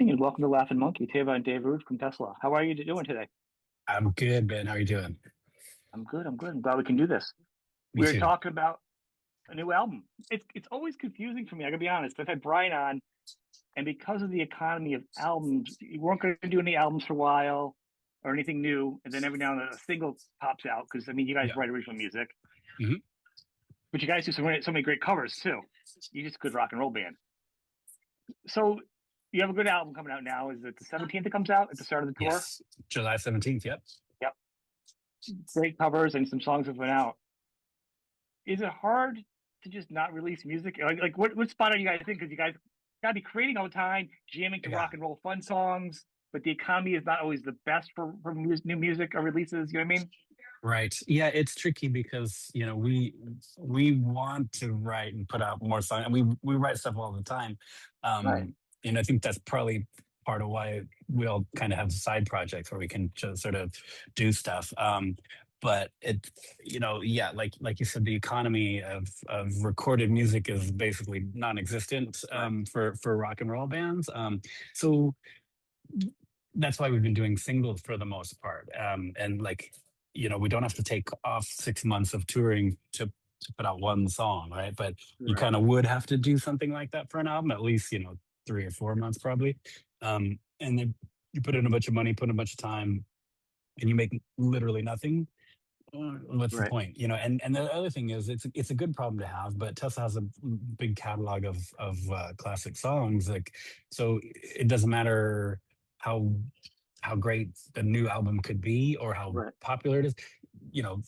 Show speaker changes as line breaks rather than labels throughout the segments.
evening and welcome to Laughing Monkey, Tava and Dave Rude from Tesla. How are you doing today?
I'm good, man. How are you doing?
I'm good. I'm good. I'm glad we can do this.
Me
We were
too.
talking about a new album. It's always confusing for me. I gotta be honest. I've had Brian on, and because of the economy of albums, you weren't going to do any albums for a while or anything new, and then every now and then a single pops out because I mean, you guys
Yeah.
write original music,
hmm
but you guys do so many great covers too. You're just a good rock and roll band. So you have a good album coming out now. Is it the 17th that comes out at the start of the tour?
Yes. July 17th. Yep.
Yep. Great covers and some songs have been out. Is it hard to just not release music? Like what spot are you guys in? Because you guys gotta be creating all the time, jamming to rock
Yeah.
and roll fun songs, but the economy is not always the best for new music or releases. You know what I mean?
Right. Yeah, it's tricky because, we want to write and put out more songs and we write stuff all the time.
Right.
And I think that's probably part of why we all kind of have side projects where we can just sort of do stuff. But yeah, like you said, the economy of recorded music is basically non-existent
Right.
for rock and roll bands. So that's why we've been doing singles for the most part. And like, we don't have to take off 6 months of touring to put out one song, right? But you
Right.
kind of would have to do something like that for an album, at least, 3 or 4 months probably. And then you put in a bunch of money, put in a bunch of time, and you make literally nothing. What's the
Right.
point? And the other thing is, it's a good problem to have. But Tesla has a big catalog of classic songs, like so it doesn't matter how how great the new album could be or how
Right.
popular it is. You know,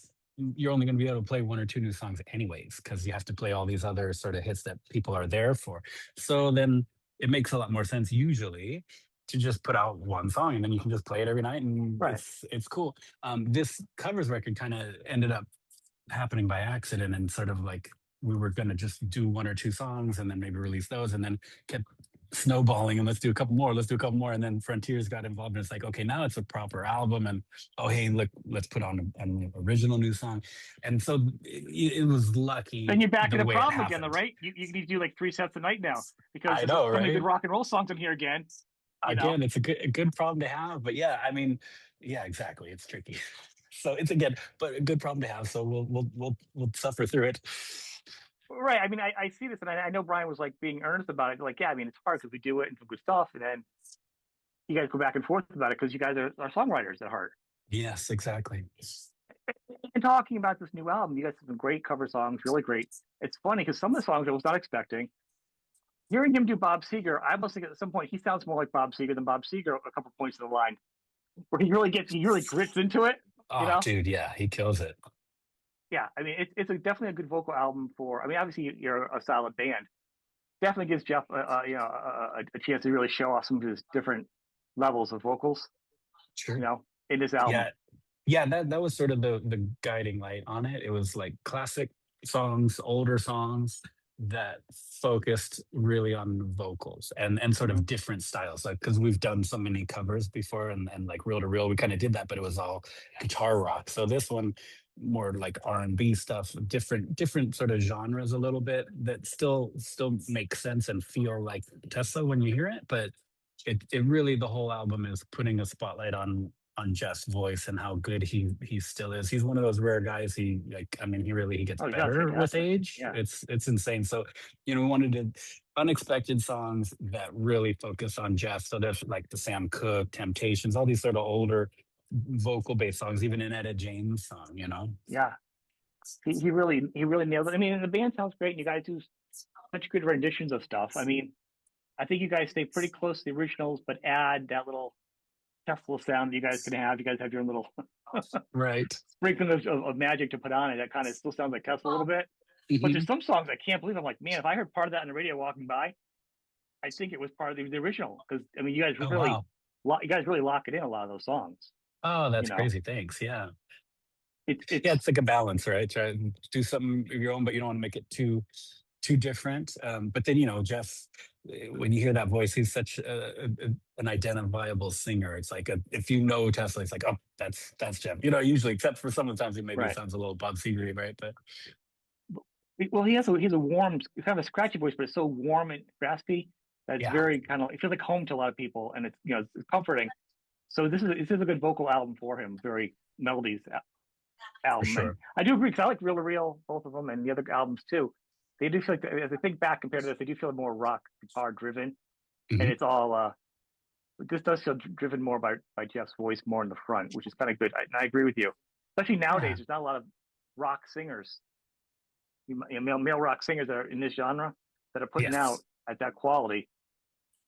you're only going to be able to play one or two new songs anyways, because you have to play all these other sort of hits that people are there for. So then it makes a lot more sense usually to just put out one song and then you can just play it every night and
Right.
it's cool. This covers record kind of ended up happening by accident and sort of like we were going to just do one or two songs and then maybe release those and then kept snowballing and let's do a couple more, let's do a couple more. And then Frontiers got involved and it's like, okay, now it's a proper album. And oh, hey, look, let's put on an original new song. And so it was
Then
lucky
you're back in
the
the
way it
problem again, though,
happened.
right? You need to do like three sets a night now because
I
there's
know,
so many good
right?
rock and roll songs in here again. You know.
Again, it's a good problem to have. But yeah, I mean, yeah, exactly. It's tricky. So it's again, but a good problem to have. So we'll suffer through it.
Right. I mean, I see this, and I know Brian was like being earnest about it. Like, yeah, I mean, it's hard because we do it and some good stuff, and then you guys go back and forth about it because you guys are songwriters at heart.
Yes, exactly.
And talking about this new album, you guys have some great cover songs, really great. It's funny because some of the songs I was not expecting. Hearing him do Bob Seger, I must think at some point he sounds more like Bob Seger than Bob Seger a couple points in the line, where he really grits into it. You
Oh,
know?
dude, yeah, he kills it.
Yeah. I mean, it's definitely a good vocal album for. I mean, obviously you're a solid band. Definitely gives Jeff, a chance to really show off some of his different levels of vocals.
Sure.
In this album.
Yeah, yeah, that was sort of the guiding light on it. It was like classic songs, older songs that focused really on vocals and sort
Mhm.
of different styles. Like because we've done so many covers before and like reel to reel, we kind of did that, but it was all guitar rock. So this one more like R&B stuff, different sort of genres a little bit that still make sense and feel like Tesla when you hear it, but it really the whole album is putting a spotlight on Jeff's voice and how good he still is. He's one of those rare guys. He like I mean he gets
Oh, he sounds
better with
fantastic.
age.
Yeah.
It's insane. So we wanted to unexpected songs that really focus on Jeff. So there's like the Sam Cooke, Temptations, all these sort of older vocal based songs, even an Etta James song.
Yeah. He really nailed it. I mean, the band sounds great, and you guys do such good renditions of stuff. I mean, I think you guys stay pretty close to the originals, but add that little Tesla sound that you guys can have. You guys have your own little
Right.
sprinkling of magic to put on it. That kind of still sounds like Tesla a little bit. But
hmm
there's some songs I can't believe. I'm like, man, if I heard part of that on the radio walking by, I think it was part of the original. Because I mean,
Oh wow.
you guys really lock it in a lot of those songs.
Oh,
You
that's
know,
crazy. Thanks. Yeah. Yeah,
it's
it's like a balance, right? Try and do something of your own, but you don't want to make it too different. But then Jeff, when you hear that voice, he's such an identifiable singer. It's like if you know Tesla, it's like, oh, that's Jeff. Usually, except for some of the times he maybe
right.
sounds a little Bob Seger, right? But
Well, he has a warm, kind of a scratchy voice, but it's so warm and raspy. That's
Yeah,
very kind of, it feels like home to a lot of people, and it's, you know, it's comforting. So this is a good vocal album for him. Very melodies
for
album, and
sure.
I do agree because I like Real to Real, both of them, and the other albums too. They do feel like, as I think back compared to this, they do feel more rock guitar driven, and
Hmm.
it's all. This does feel driven more by Jeff's voice more in the front, which is kind of good. And I agree with you. Especially nowadays,
Yeah,
there's not a lot of rock singers, male rock singers that are in this genre that are putting out
yes.
at that quality.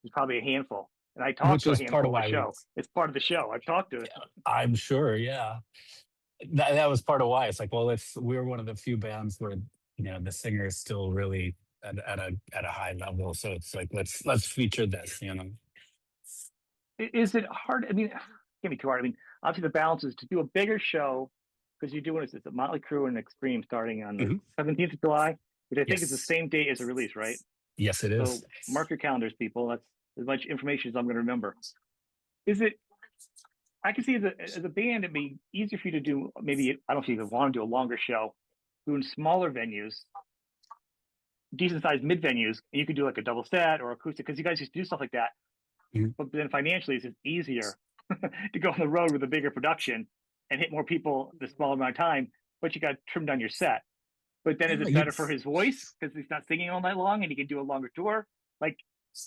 There's probably a handful, and I talked
Which
to a
was part
handful
of
of the
why we,
show. It's part of the show. I've talked to.
I'm sure, yeah. That was part of why it's like, well, it's we're one of the few bands where the singer is still really at a high level. So it's like let's feature this.
Is it hard? I mean, it can't be too hard. I mean, obviously the balance is to do a bigger show because you're doing it's a Motley Crue and Extreme starting on the
Hmm.
17th of July, which I think is the
Yes,
same date as the release, right?
yes, it is.
So mark your calendars, people. That's as much information as I'm going to remember. Is it? I can see as a band, it'd be easier for you to do. Maybe I don't know if you want to do a longer show, doing smaller venues, decent sized mid venues, and you could do like a double set or acoustic because you guys used to do stuff like that.
Mhm.
But then financially, it's just easier to go on the road with a bigger production and hit more people the smaller amount of time. But you got to trim down your set. But then is
Yeah,
it better for his voice because he's not singing all night long and he can do a longer tour? Like,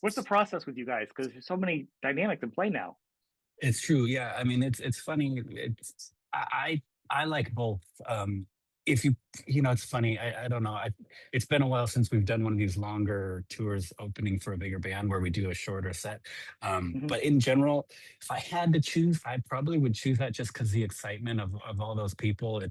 what's the process with you guys? Because there's so many dynamics in play now.
it's true. Yeah, I mean, it's funny. I like both. If it's funny. I don't know. It's been a while since we've done one of these longer tours opening for a bigger band where we do a shorter set.
Mm-hmm.
But in general, if I had to choose, I probably would choose that just because the excitement of all those people.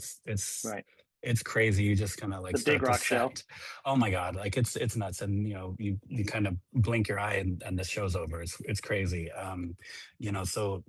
Right.
It's crazy. You just kind of like
The big
start the
rock show.
set. Oh my God, like it's nuts. And you kind of blink your eye and the show's over. It's crazy. So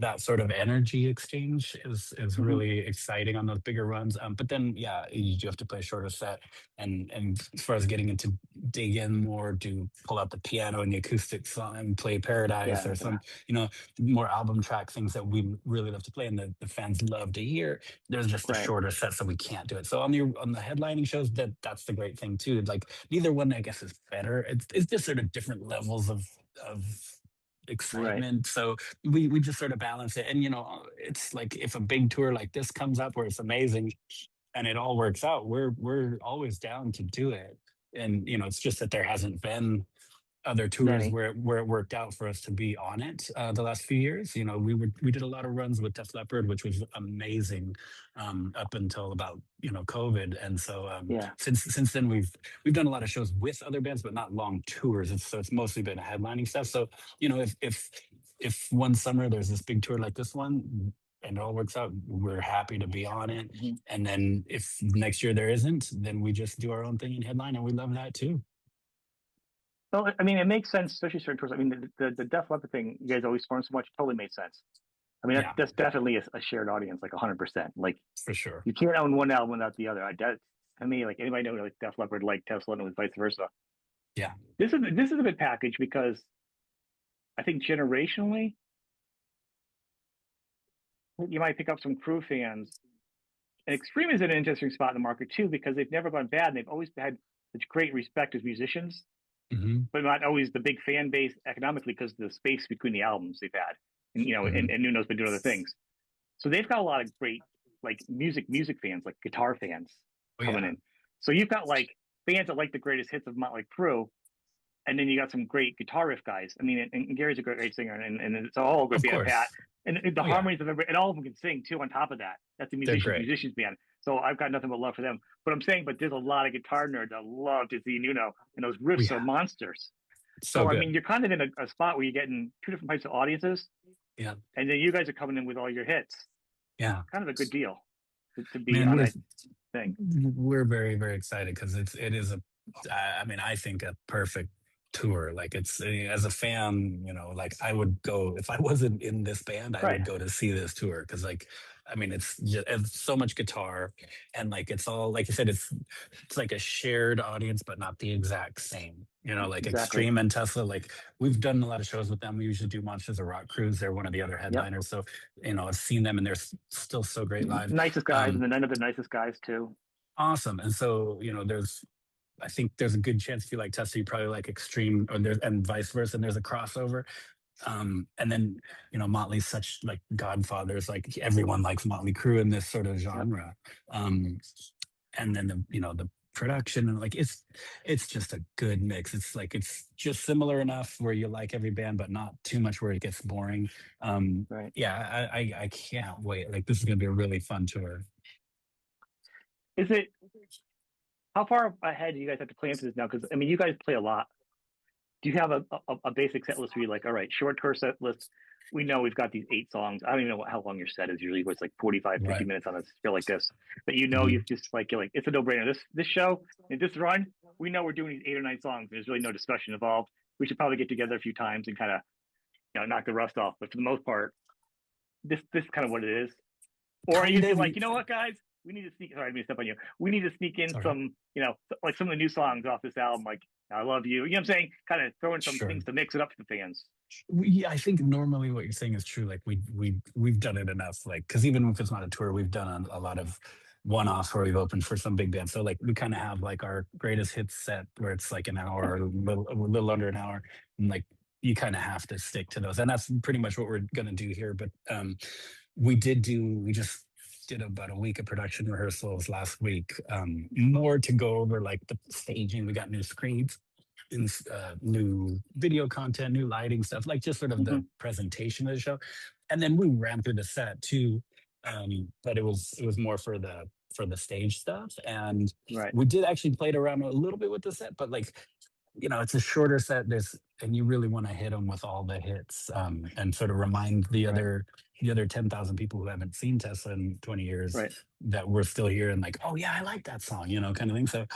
that sort of energy exchange is
Mm-hmm.
really exciting on those bigger runs. But then yeah, you do have to play a shorter set. And as far as getting into dig in more, to pull out the piano and the acoustic song and play Paradise or
Yeah.
some, more album track things that we really love to play and the fans love to hear. There's just a
Right.
shorter set, so we can't do it. So on the headlining shows, that's the great thing too. Like neither one, I guess, is better. It's just sort of different levels of
Right.
excitement. So we just sort of balance it. And it's like if a big tour like this comes up where it's amazing and it all works out, we're always down to do it. And it's just that there hasn't been other tours
Many.
where it worked out for us to be on it the last few years. We did a lot of runs with Def Leppard, which was amazing up until about COVID. And so
Yeah.
since then we've done a lot of shows with other bands, but not long tours. So it's mostly been headlining stuff. So if one summer there's this big tour like this one and it all works out, we're happy to be on it.
Mm-hmm.
And then if next year there isn't, then we just do our own thing in headline, and we love that too.
Well, I mean, it makes sense, especially certain tours. I mean, the Def Leppard thing, you guys always form so much, totally made sense. I mean,
Yeah,
that's definitely a shared audience, like 100%. Like,
for sure.
you can't own one album without the other. I mean, like anybody know like Def Leppard, like Tesla, and it was vice versa.
Yeah.
This is a good package because I think generationally, you might pick up some crew fans. And Extreme is in an interesting spot in the market too because they've never gone bad and they've always had such great respect as musicians,
Hmm.
but not always the big fan base economically because of the space between the albums they've had. And
Hmm.
and Nuno's been doing other things. So they've got a lot of great like music fans, like guitar fans
Oh
coming
yeah,
in. So you've got like fans that like the greatest hits of Motley Crue, and then you got some great guitar riff guys. I mean, and Gary's a great singer, and it's all a good
of
band. Pat,
course.
and the
Oh yeah,
harmonies of every, and all of them can sing too. On top of that, that's a
they're great.
musicians band. So I've got nothing but love for them. But I'm saying, but there's a lot of guitar nerds that love to see Nuno, and those
Oh
riffs are
yeah,
monsters.
so
So I mean,
good.
you're kind of in a spot where you're getting two different types of audiences,
Yeah,
and then you guys are coming in with all your hits.
yeah,
Kind of a good deal to be
man,
on
we're
that thing.
we're very very excited because it is I mean, I think a perfect tour. Like it's as a fan, like I would go if I wasn't in this band, I
Right.
would go to see this tour because like I mean, it's so much guitar and like it's all like you said, it's like a shared audience, but not the exact same. Like
Exactly.
Extreme and Tesla, like we've done a lot of shows with them. We usually do Monsters of Rock Cruise. They're one of the other
Yep.
headliners. So, I've seen them and they're still so great live.
Nicest guys, and
Um,
then none of the nicest guys too.
awesome. And so, there's I think there's a good chance if you like Tesla, you probably like Extreme, or there's and vice versa. And there's a crossover. And then Motley's such like godfathers. Like everyone likes Motley Crüe in this sort of
Yep.
genre. And then the production, and like it's just a good mix. It's like it's just similar enough where you like every band, but not too much where it gets boring.
Right.
Yeah, I can't wait. Like this is gonna be a really fun tour.
Is it how far ahead do you guys have to plan for this now? Because I mean, you guys play a lot. Do you have a basic set list where you're like, all right, short tour set list? We know we've got these 8 songs. I don't even know how long your set is. Usually it's like 45, 50
Right.
minutes on a show like this. But
Mhm.
you've just like, you're like, it's a no-brainer. This show, and this run, we know we're doing these 8 or 9 songs. There's really no discussion involved. We should probably get together a few times and kind of, knock the rust off. But for the most part, this is kind of what it is. Or are you
Kind of.
like, you know what, guys? We need to sneak. Sorry, I didn't step on you. We need to sneak in
Sorry.
some, like some of the new songs off this album, like "I Love You." You know what I'm saying? Kind of throwing some
Sure.
things to mix it up for the fans.
I think normally what you're saying is true. Like we've done it enough. Like because even if it's not a tour, we've done a lot of one-offs where we've opened for some big bands. So like we kind of have like our greatest hits set where it's like an hour, or a little under an hour, and like you kind of have to stick to those. And that's pretty much what we're gonna do here. But we just did about a week of production rehearsals last week. More to go over like the staging. We got new screens, new video content, new lighting stuff, like just sort of the presentation of the show. And then we ran through the set too, but it was more for the stage stuff. And
Right.
we did actually play around a little bit with the set, but like it's a shorter set. And you really want to hit them with all the hits, and sort of remind the other 10,000 people who haven't seen Tesla in 20 years
Right.
that we're still here and like, oh yeah, I like that song, kind of thing. So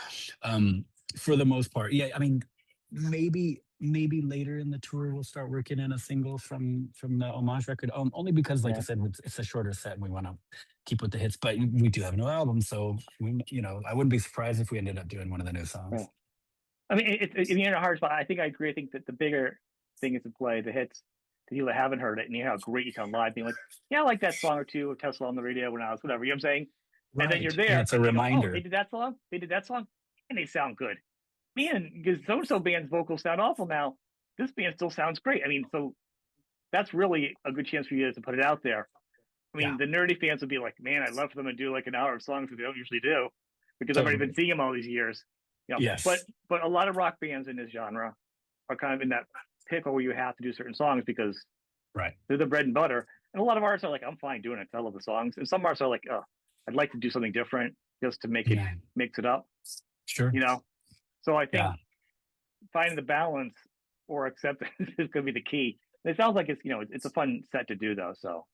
for the most part, yeah, I mean, maybe later in the tour we'll start working in a single from the Homage record, only because like I said, it's a shorter set and we want to keep with the hits, but we do have a new album, so I wouldn't be surprised if we ended up doing one of the new songs.
Right. I mean, it's in a hard spot. I think I agree. I think that the bigger thing is to play the hits to people that haven't heard it, and you know how great you sound live, being like, yeah, I like that song or two of Tesla on the radio when I was whatever. You know what I'm saying?
Right.
And then you're there.
And it's a reminder.
Oh, they did that song. They did that song, and they sound good. Man, because so band's vocals sound awful now. This band still sounds great. I mean, so that's really a good chance for you guys to put it out there. I mean, the nerdy fans would be like, man, I'd love for them to do like an hour of songs that they don't usually do, because I've already been seeing them all these years.
Yes.
But a lot of rock bands in this genre are kind of in that pickle where you have to do certain songs because they're the bread and butter. And a lot of artists are like, I'm fine doing it. I love the songs. And some artists are like, oh, I'd like to do something different just to make it mix it up.
Sure.
So I think finding the balance or acceptance is going to be the key. And it sounds like it's a fun set to do though. So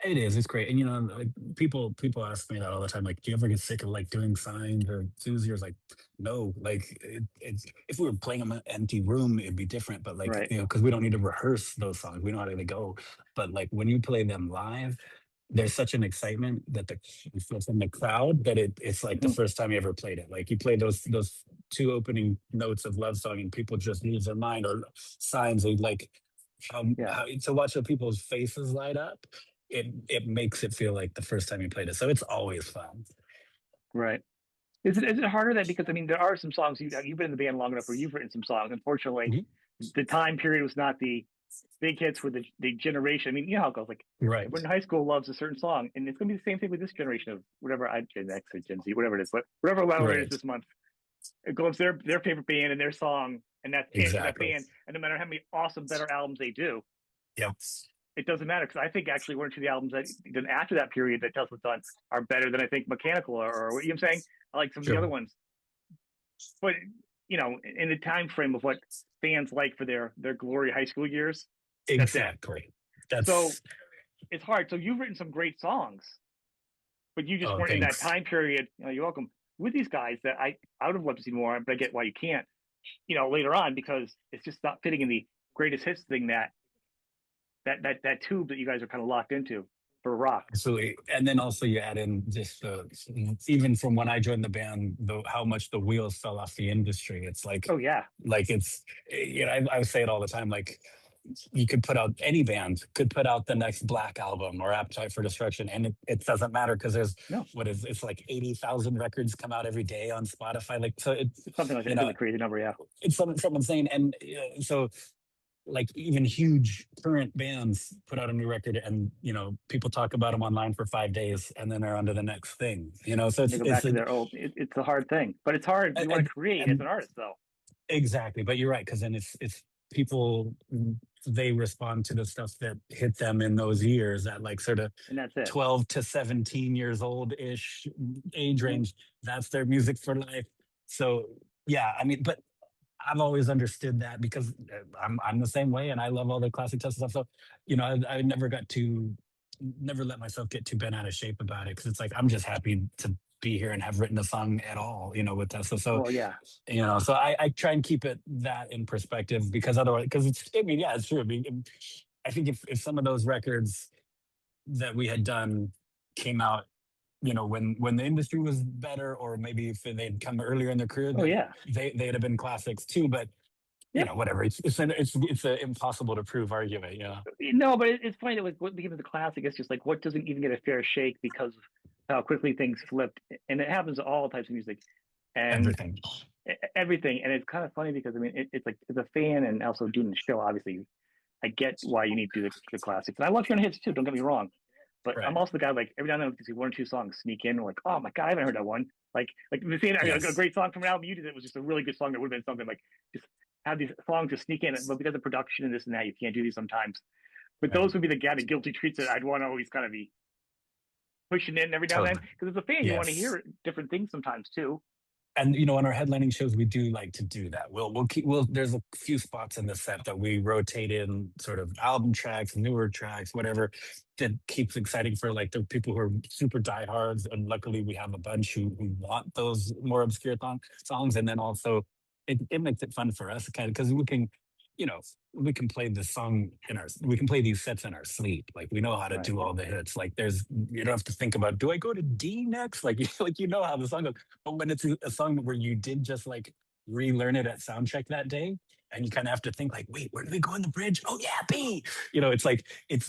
it is. It's great. And like people ask me that all the time. Like, do you ever get sick of like doing signs or Susie? Like, no. Like, it's if we were playing them in an empty room, it'd be different. But like, because we don't need to rehearse those songs. We know how they go. But like when you play them live, there's such an excitement that you feel from the crowd that it's like the first time you ever played it. Like you play those 2 opening notes of Love Song and people just lose their mind, or signs. They like how to watch the people's faces light up. It makes it feel like the first time you played it. So it's always fun.
Right. Is it harder then? Because I mean, there are some songs you've been in the band long enough where you've written some songs. Unfortunately, the time period was not the big hits for the generation. I mean, you know how it goes. Like everyone in high school loves a certain song, and it's going to be the same thing with this generation of whatever Gen X or Gen Z, whatever it is, but whatever level it is this month. It goes their favorite band and their song, and that's it for that band. And no matter how many awesome, better albums they do, it doesn't matter, because I think actually one or two of the albums that then after that period that Tesla's done are better than I think Mechanical or what you know what I'm saying? I like some of the other ones. But in the time frame of what fans like for their glory high school years.
Exactly.
So it's hard. So you've written some great songs, but you just weren't in that time period. You're welcome. With these guys that I would have loved to see more, but I get why you can't, later on, because it's just not fitting in the greatest hits thing that tube that you guys are kind of locked into for rock.
Absolutely. And then also you add in just even from when I joined the band, how much the wheels fell off the industry. It's like,
oh yeah,
like it's, I say it all the time. Like you could put out, any band could put out the next Black album or Appetite for Destruction, and it doesn't matter because there's
No,
it's like 80,000 records come out every day on Spotify. Like, so it's,
something like that.
you
It's
know,
a crazy number. Yeah.
it's something insane. And so like even huge current bands put out a new record, and people talk about them online for 5 days and then they're on to the next thing. So
They go back to their old. It's a hard thing, but it's hard. You want to create as
and
an artist, though.
exactly, but you're right, because then it's people, they respond to the stuff that hit them in those years, at like sort of
And that's it.
12 to 17 years old ish age
Mhm.
range. That's their music for life. So yeah, I mean, but I've always understood that, because I'm the same way, and I love all the classic Tesla stuff. So I never let myself get too bent out of shape about it, because it's like I'm just happy to be here and have written a song at all, with Tesla. So
Well, yeah.
so I try and keep it that in perspective, because otherwise, because I mean, yeah, it's true. I mean, I think if some of those records that we had done came out, when the industry was better, or maybe if they'd come earlier in their career,
Oh, yeah.
they'd have been classics too. But
Yeah.
whatever. It's an impossible to prove argument.
No, but it's funny that what became the classic. It's just like what doesn't even get a fair shake because of how quickly things flipped, and it happens to all types of music and
Everything.
everything. And it's kind of funny because I mean, it's like as a fan and also doing the show, obviously, I get why you need to do the classics, and I love hearing hits too. Don't get me wrong, but
Right.
I'm also the guy like every now and then I see one or two songs sneak in, like, oh my god, I haven't heard that one. Like the same,
Yes.
a great song from an album you did that was just a really good song that would have been something like just have these songs just sneak in, but because of production and this and that, you can't do these sometimes. But
Right.
those would be the kind of guilty treats that I'd want to always kind of be pushing in every now and then,
Totally.
because as a fan, you want to
Yes.
hear different things sometimes too.
And on our headlining shows, we do like to do that. We'll there's a few spots in the set that we rotate in sort of album tracks, newer tracks, whatever, that keeps exciting for like the people who are super diehards. And luckily we have a bunch who want those more obscure songs. And then also it makes it fun for us, kind of, because we can play this song we can play these sets in our sleep. Like, we know how to
Right.
do all the hits. Like, you don't have to think about, do I go to D next? Like, like how the song goes. But when it's a song where you did just like relearn it at sound check that day, and you kind of have to think like, wait, where do we go in the bridge? Oh yeah, B. It's like it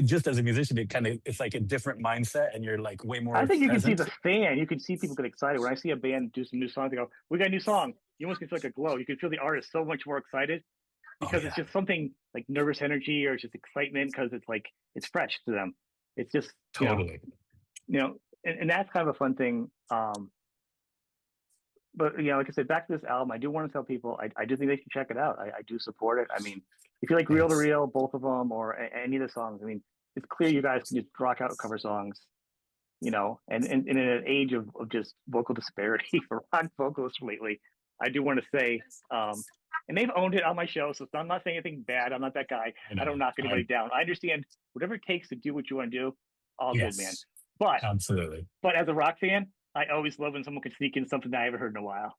just, as a musician, it's like a different mindset, and you're like way more
I think you can see
present.
the fan. You can see people get excited when I see a band do some new songs. They go, "We got a new song." You almost can feel like a glow. You can feel the artist so much more excited because it's just something like nervous energy or it's just excitement because it's like it's fresh to them. It's just
Totally.
And that's kind of a fun thing. But like I said, back to this album, I do want to tell people I do think they should check it out. I do support it. I mean, if you like Reel to Reel, both of them, or any of the songs, I mean, it's clear you guys can just rock out cover songs, and in an age of just vocal disparity for rock vocalists lately, I do want to say, and they've owned it on my show, so I'm not saying anything bad. I'm not that guy. I don't knock anybody down. I understand whatever it takes to do what you want to do, all good, man. But
absolutely.
But as a rock fan, I always love when someone can sneak in something that I haven't heard in a while.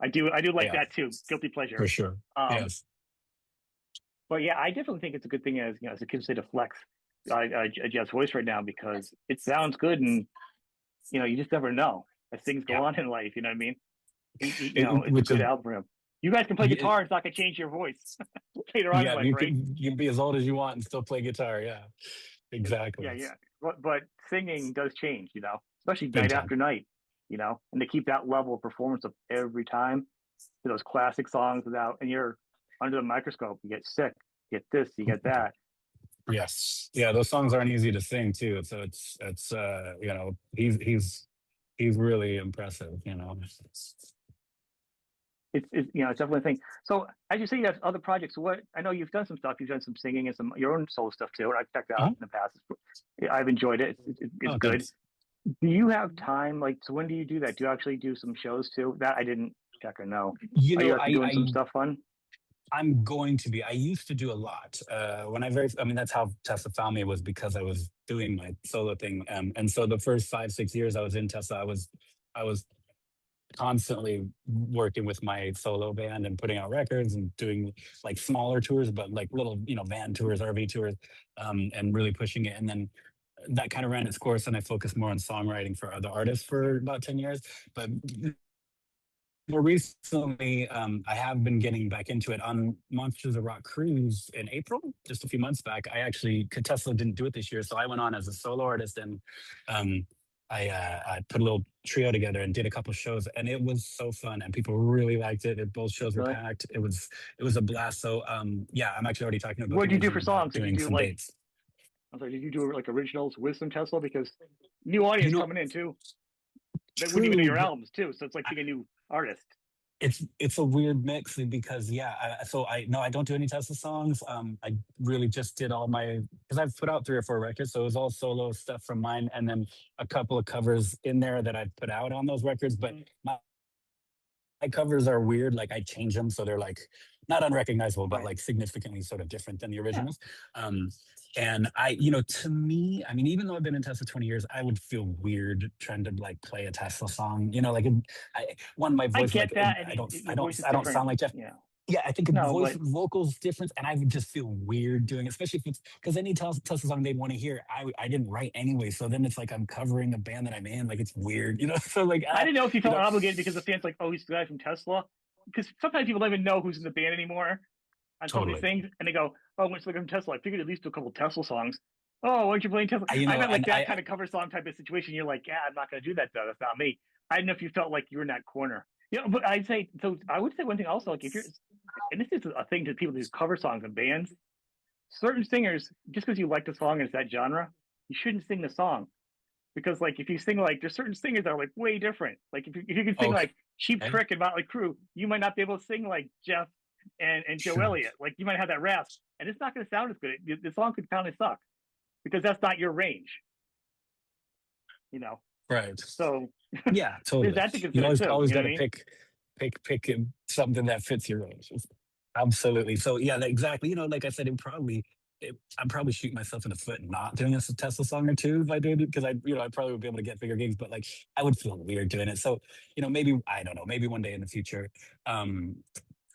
I do like that too. Guilty pleasure.
For sure. Yes.
But yeah, I definitely think it's a good thing as a kid say to flex Jeff's voice right now, because it sounds good, and you just never know as things go on in life. You know what I mean? It's a good album for him. You guys can play guitar; it's not gonna change your voice later on in life, right?
You can be as old as you want and still play guitar. Yeah, exactly.
Yeah. But singing does change, especially night after night, and to keep that level of performance of every time to those classic songs and you're under the microscope, you get sick, you get this, you get that.
Yes. Yeah, those songs aren't easy to sing too. So it's he's really impressive,
It's definitely a thing. So as you say, you have other projects. I know you've done some stuff. You've done some singing and some your own solo stuff too. And I've checked out in the past. I've enjoyed it. It's good. Thanks. Do you have time? Like, so when do you do that? Do you actually do some shows too? That I didn't check or know. Are you doing some stuff fun?
I'm going to be. I used to do a lot. That's how Tessa found me, was because I was doing my solo thing. And so the first 5-6 years I was in Tessa, I was constantly working with my solo band and putting out records and doing like smaller tours, but like little, van tours, RV tours, and really pushing it. And then that kind of ran its course, and I focused more on songwriting for other artists for about 10 years. But more recently, I have been getting back into it on Monsters of Rock cruise in April, just a few months back. I actually, 'cause Tesla didn't do it this year, so I went on as a solo artist and um, I put a little trio together and did a couple shows, and it was so fun, and people really liked it. Both shows were
Really?
packed. It was a blast. So yeah, I'm actually already talking to a
What
booking
did you do
agent
for
about
songs? Did you
doing
do
some
like
dates.
I'm sorry, did you do like originals with some Tesla? Because new
You
audience
know,
coming in too that wouldn't even know
true,
your
but
albums too. So it's like being a new artist.
it's a weird mix because yeah, so I no, I don't do any Tesla songs. I really just did all my because I've put out 3 or 4 records, so it was all solo stuff from mine, and then a couple of covers in there that I put out on those records. But
Mhm.
my covers are weird. Like I change them so they're like not unrecognizable, but
Right.
like significantly sort of different than the
Yeah.
originals. Um, and to me, I mean, even though I've been in Tesla 20 years, I would feel weird trying to like play a Tesla song. My
I
voice, like
get that. And
I don't,
your voice is
I don't
different.
sound like Jeff.
Yeah.
Yeah, I think
No,
voice
but
vocals difference, and I would just feel weird doing it, especially if it's because any Tesla song they'd want to hear, I didn't write anyway. So then it's like I'm covering a band that I'm in, like it's weird. So like
I didn't know if you
you
felt
know,
obligated because the fans like, oh, he's the guy from Tesla. Because sometimes people don't even know who's in the band anymore on some of these
totally.
things, and they go, "Oh, what's like from Tesla?" I figured at least do a couple Tesla songs. Oh, why aren't you playing Tesla? I meant like
And
that kind of cover song type of situation. You're like, yeah, I'm not going to do that though. That's not me. I didn't know if you felt like you were in that corner. But I'd say so. I would say one thing also, like if you're, and this is a thing to people who cover songs and bands. Certain singers, just because you like the song and it's that genre, you shouldn't sing the song because like if you sing like there's certain singers that are like way different. Like if you can sing
okay,
like Cheap Trick and Motley Crue, you might not be able to sing like Jeff and Joe
sure,
Elliott. Like you might have that rasp, and it's not going to sound as good. The song could kind of suck because that's not your range, you know.
right.
So
Yeah,
there's
totally.
that to
You
consider
always
too.
always
You know
got
what I
to
mean?
pick something that fits your range. Absolutely. So yeah, exactly. Like I said, I'm probably shooting myself in the foot not doing a Tesla song or two if I did it because I probably would be able to get bigger gigs, but like I would feel weird doing it. So maybe I don't know, maybe one day in the future. Um,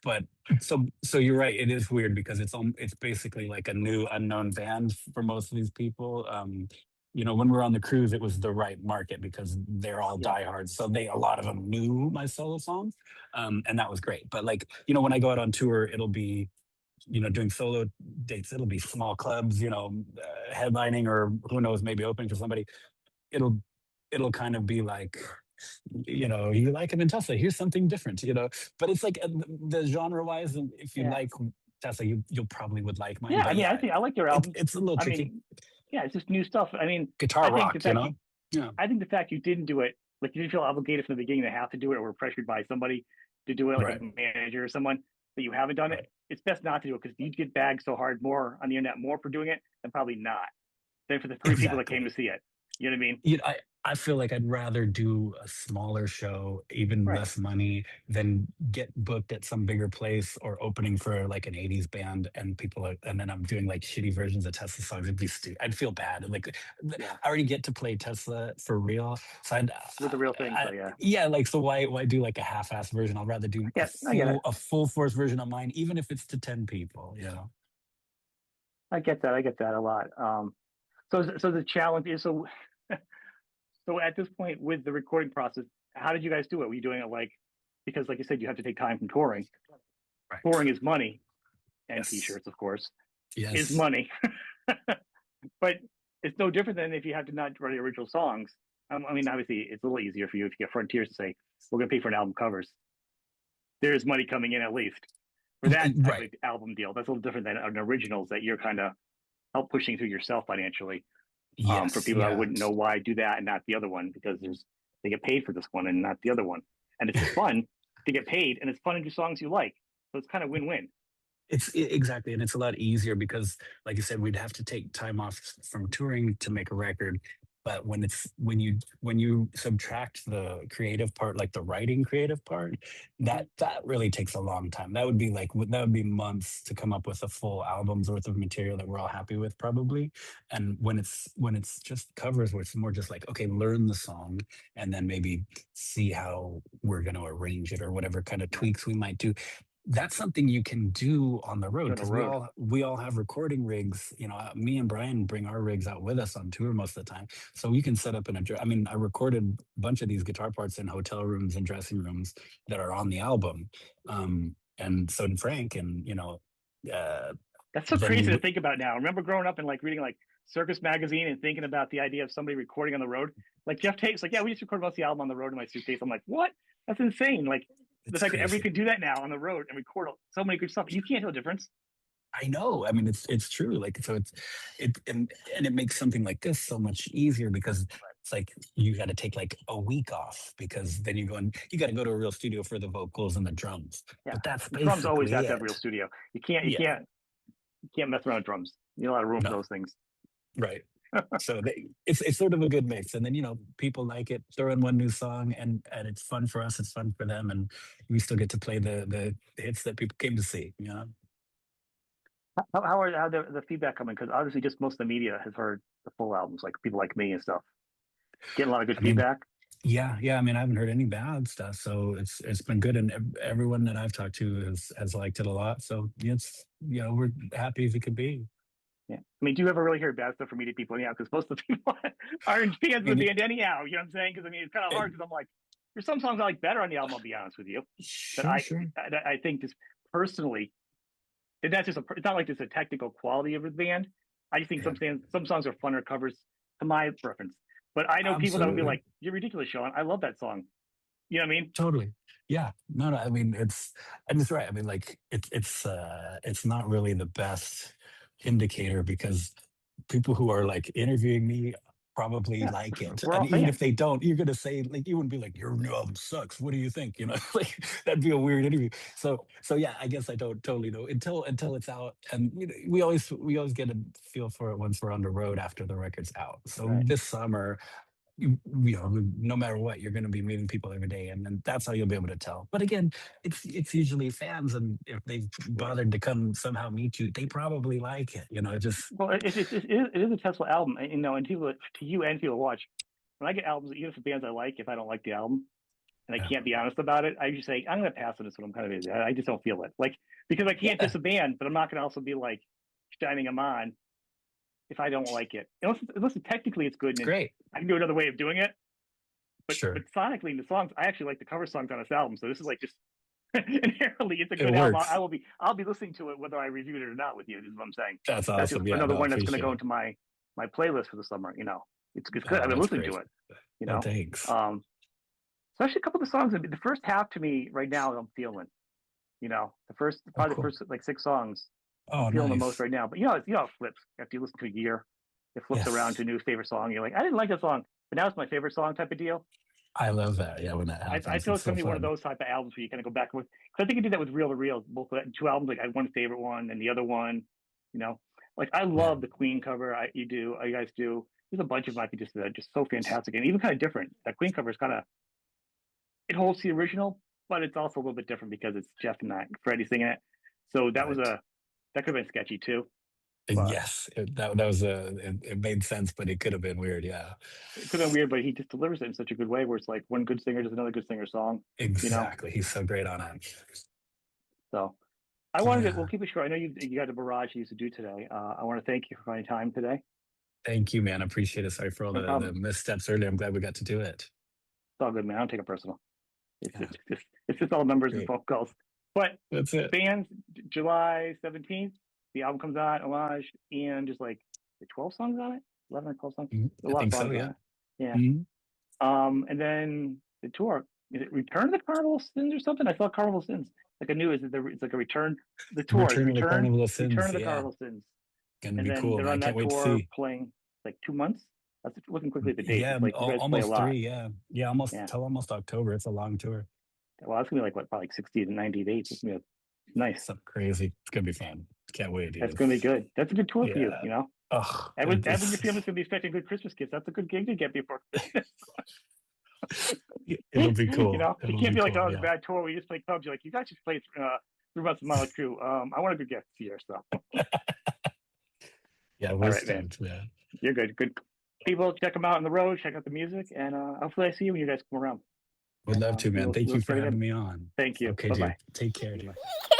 but so you're right. It is weird because it's basically like a new unknown band for most of these people. When we were on the cruise, it was the right market because they're all
Yeah.
diehards. So a lot of them knew my solo songs, and that was great. But like when I go out on tour, it'll be doing solo dates. It'll be small clubs, headlining or who knows, maybe opening for somebody. It'll it'll kind of be like you like him in Tesla. Here's something different, but it's like the genre wise, and if you
Yeah.
like Tesla, you'll probably would like mine.
Yeah. I
But
mean, I
yeah,
think I like your albums.
it's a little
I
tricky.
mean, yeah, it's just new stuff. I mean,
Guitar
I think the
rock,
fact you
Yeah,
I think the fact you didn't do it, like you didn't feel obligated from the beginning to have to do it or were pressured by somebody to do it, like a
right,
manager or someone that you haven't done it.
right.
It's best not to do it because you'd get bagged so hard more on the internet more for doing it than probably not than for the 3 people that came to
Exactly.
see it. You know what I mean?
I feel like I'd rather do a smaller show, even
Right.
less money, than get booked at some bigger place or opening for like an 80s band and then I'm doing like shitty versions of Tesla songs. It'd be stupid. I'd feel bad. Like
Yeah.
I already get to play Tesla for real. So
With the real thing. So yeah.
yeah, like so why do like a half-ass version? I'd rather do
I get it.
a full force version of mine, even if it's to 10 people.
I get that. I get that a lot. So the challenge is so at this point with the recording process, how did you guys do it? Were you doing it like because like you said, you have to take time from touring.
Right.
Touring is money and
Yes.
t-shirts, of course, is
Yes.
money. But it's no different than if you have to not write original songs. I mean, obviously, it's a little easier for you if you get Frontiers to say, we're going to pay for an album covers. There's money coming in at least for that type of
Right.
album deal. That's a little different than an originals that you're kind of help pushing through yourself financially. For
Yes.
people that
Yeah.
wouldn't know why do that and not the other one because they get paid for this one and not the other one. And it's fun to get paid and it's fun to do songs you like. So it's kind of win-win.
Exactly, and it's a lot easier because, like you said, we'd have to take time off from touring to make a record. But when you subtract the creative part, like the writing creative part, that really takes a long time. That would be months to come up with a full album's worth of material that we're all happy with, probably. And when it's just covers, where it's more just like, okay, learn the song and then maybe see how we're going to arrange it or whatever kind of
Right.
tweaks we might do that's something you can do on the road
On the
because
road.
we all have recording rigs. Me and Brian bring our rigs out with us on tour most of the time, so we can set up in I mean, I recorded a bunch of these guitar parts in hotel rooms and dressing rooms that are on the album, and so did Frank, and uh,
That's so
then
crazy to think about now. I remember growing up and like reading like Circus magazine and thinking about the idea of somebody recording on the road. Like Jeff Tate's like, yeah, we just recorded most of the album on the road in my suitcase. I'm like, what? That's insane. Like the
it's
fact that everybody
crazy.
can do that now on the road and record so many good stuff. You can't tell the difference.
I know. I mean, it's true. Like, so and it makes something like this so much easier because it's like you got to take like a week off because then you got to go to a real studio for the vocals and the drums.
Yeah.
But that's
Drums always
basically
have to have a real
it.
studio.
Yeah.
You can't mess around with drums. You need a lot of room for
No.
those things.
Right. So it's sort of a good mix, and then people like it. Throw in one new song, and it's fun for us. It's fun for them, and we still get to play the hits that people came to see.
How the feedback coming? Because obviously, just most of the media has heard the full albums, like people like me and stuff. Getting a lot of good
I mean,
feedback.
yeah. I mean, I haven't heard any bad stuff, so it's been good, and everyone that I've talked to has liked it a lot. So it's we're happy as it could be.
Yeah. I mean, do you ever really hear bad stuff from media people anyhow? Because most of the people aren't fans of
I
the
mean,
band anyhow. You know what I'm saying? Because I mean, it's kind of hard because I'm like, there's some songs I like better on the album. I'll be honest with you, but
sure.
I think just personally, that's just it's not like just a technical quality of the band. I just think
Yeah,
some songs are funner covers to my preference. But I know people that would be
absolutely.
like, "You're ridiculous, Sean. I love that song." You know what I mean?
Totally. Yeah. No, no. I mean, and it's right. I mean, like it's not really the best indicator because people who are like interviewing me probably
Yeah,
like it.
we're
And
all
even if
fans.
they don't, you're gonna say like you wouldn't be like, your new album sucks. What do you think? Like that'd be a weird interview. So yeah, I guess I don't totally know until it's out. And we always get a feel for it once we're on the road after the record's out. So
Right.
this summer no matter what, you're going to be meeting people every day, and that's how you'll be able to tell. But again, it's usually fans, and if they've
Yeah.
bothered to come somehow meet you, they probably like it. Just
Well, it is a Tesla album, and, and people to you and people watch. When I get albums, even for bands I like, if I don't like the album and I
yeah,
can't be honest about it, I usually say I'm going to pass on this one. I'm kind of busy. I just don't feel it, like because I can't
yeah,
diss a band, but I'm not going to also be like shining them on if I don't like it. Unless technically it's good
it's
and
great.
I can do another way of doing it. But
Sure,
sonically, the songs I actually like the cover songs on this album, so this is like just inherently it's a
it
good album.
works.
I'll be listening to it whether I review it or not with you. Is what I'm saying.
That's
That's just
awesome. Yeah,
another
no, I
one that's going to
appreciate
go
it.
into my playlist for the summer. It's good.
Oh,
I've been
that's
listening to
great.
it. You
Oh,
know,
thanks.
um, especially a couple of the songs. The first half to me right now, I'm feeling.
Oh,
Probably the
cool.
first like 6 songs, I'm
Oh,
feeling the most
nice.
right now. But how it flips after you listen to a year. It flips around to
Yes,
a new favorite song. You're like, I didn't like that song, but now it's my favorite song type of deal.
I love that. Yeah, when that
I
happens,
feel
it's
it's
so
going to be one of
fun.
those type of albums where you kind of go back with. Because I think I did that with Real to Real, both two albums. Like I had one favorite one and the other one. You know, like I
Yeah,
love the Queen cover. You guys do. There's a bunch of them I think just so fantastic and even kind of different. That Queen cover is kind of it holds the original, but it's also a little bit different because it's Jeff and Freddie singing it. So
right.
that could have been sketchy too. But
Yes, that was it made sense, but it could have been weird. Yeah.
it could have been weird. But he just delivers it in such a good way where it's like one good singer does another good singer song. You know,
Exactly. He's so great on it.
so. I wanted to. We'll
Yeah.
keep it short. I know you got a barrage you used to do today. I want to thank you for finding time today.
Thank you, man. I appreciate it. Sorry for all
No
the
problem.
missteps earlier. I'm glad we got to do it.
It's all good, man. I don't take it personal.
Yeah.
It's just all numbers and
Great.
phone calls. But
That's it.
bands, July 17th, the album comes out, Homage, and just like the 12 songs on it, 11 or 12 songs, a
I
lot of
think so.
songs on
Yeah.
it. Yeah.
Mhm.
And then the tour. Is it Return of the Carnival Sins or something? I saw Carnival Sins. Like a new is it it's like a return. The tour is
Return of the Carnival of
Return
Sins.
of the
Yeah.
Carnival Sins.
Gonna
And
be
then
cool,
they're
man. I
on
can't
that
wait to
tour
see.
playing like 2 months. That's looking quickly at the dates.
Yeah.
It's like you guys play a
Almost
lot.
3. Yeah. Yeah. Almost
Yeah.
till almost October. It's a long tour.
Well, it's gonna be like what, probably like 60 to 90 dates. It's gonna be nice.
Something crazy. It's gonna be fun. Can't wait,
That's
dude.
gonna be good. That's a good tour for you.
Yeah. Oh,
Everyone your family's gonna be expecting good Christmas gifts. That's a good gig to get before Christmas.
it'll be cool.
It
It'll
can't
be
be like, oh,
cool.
it's a
Yeah.
bad tour. We just play clubs. You're like, you guys just played 3 months of Motley Crüe. I want a good gift here. So,
Yeah.
all
We're
right, man.
stoked, man.
You're good. Good people. Check them out on the road. Check out the music, and hopefully I see you when you guys come around.
Would
And
love to, man. Thank
we'll
you for
start
having
again.
me on.
Thank you.
Okay,
Bye bye.
dude. Take care, dude.
Bye.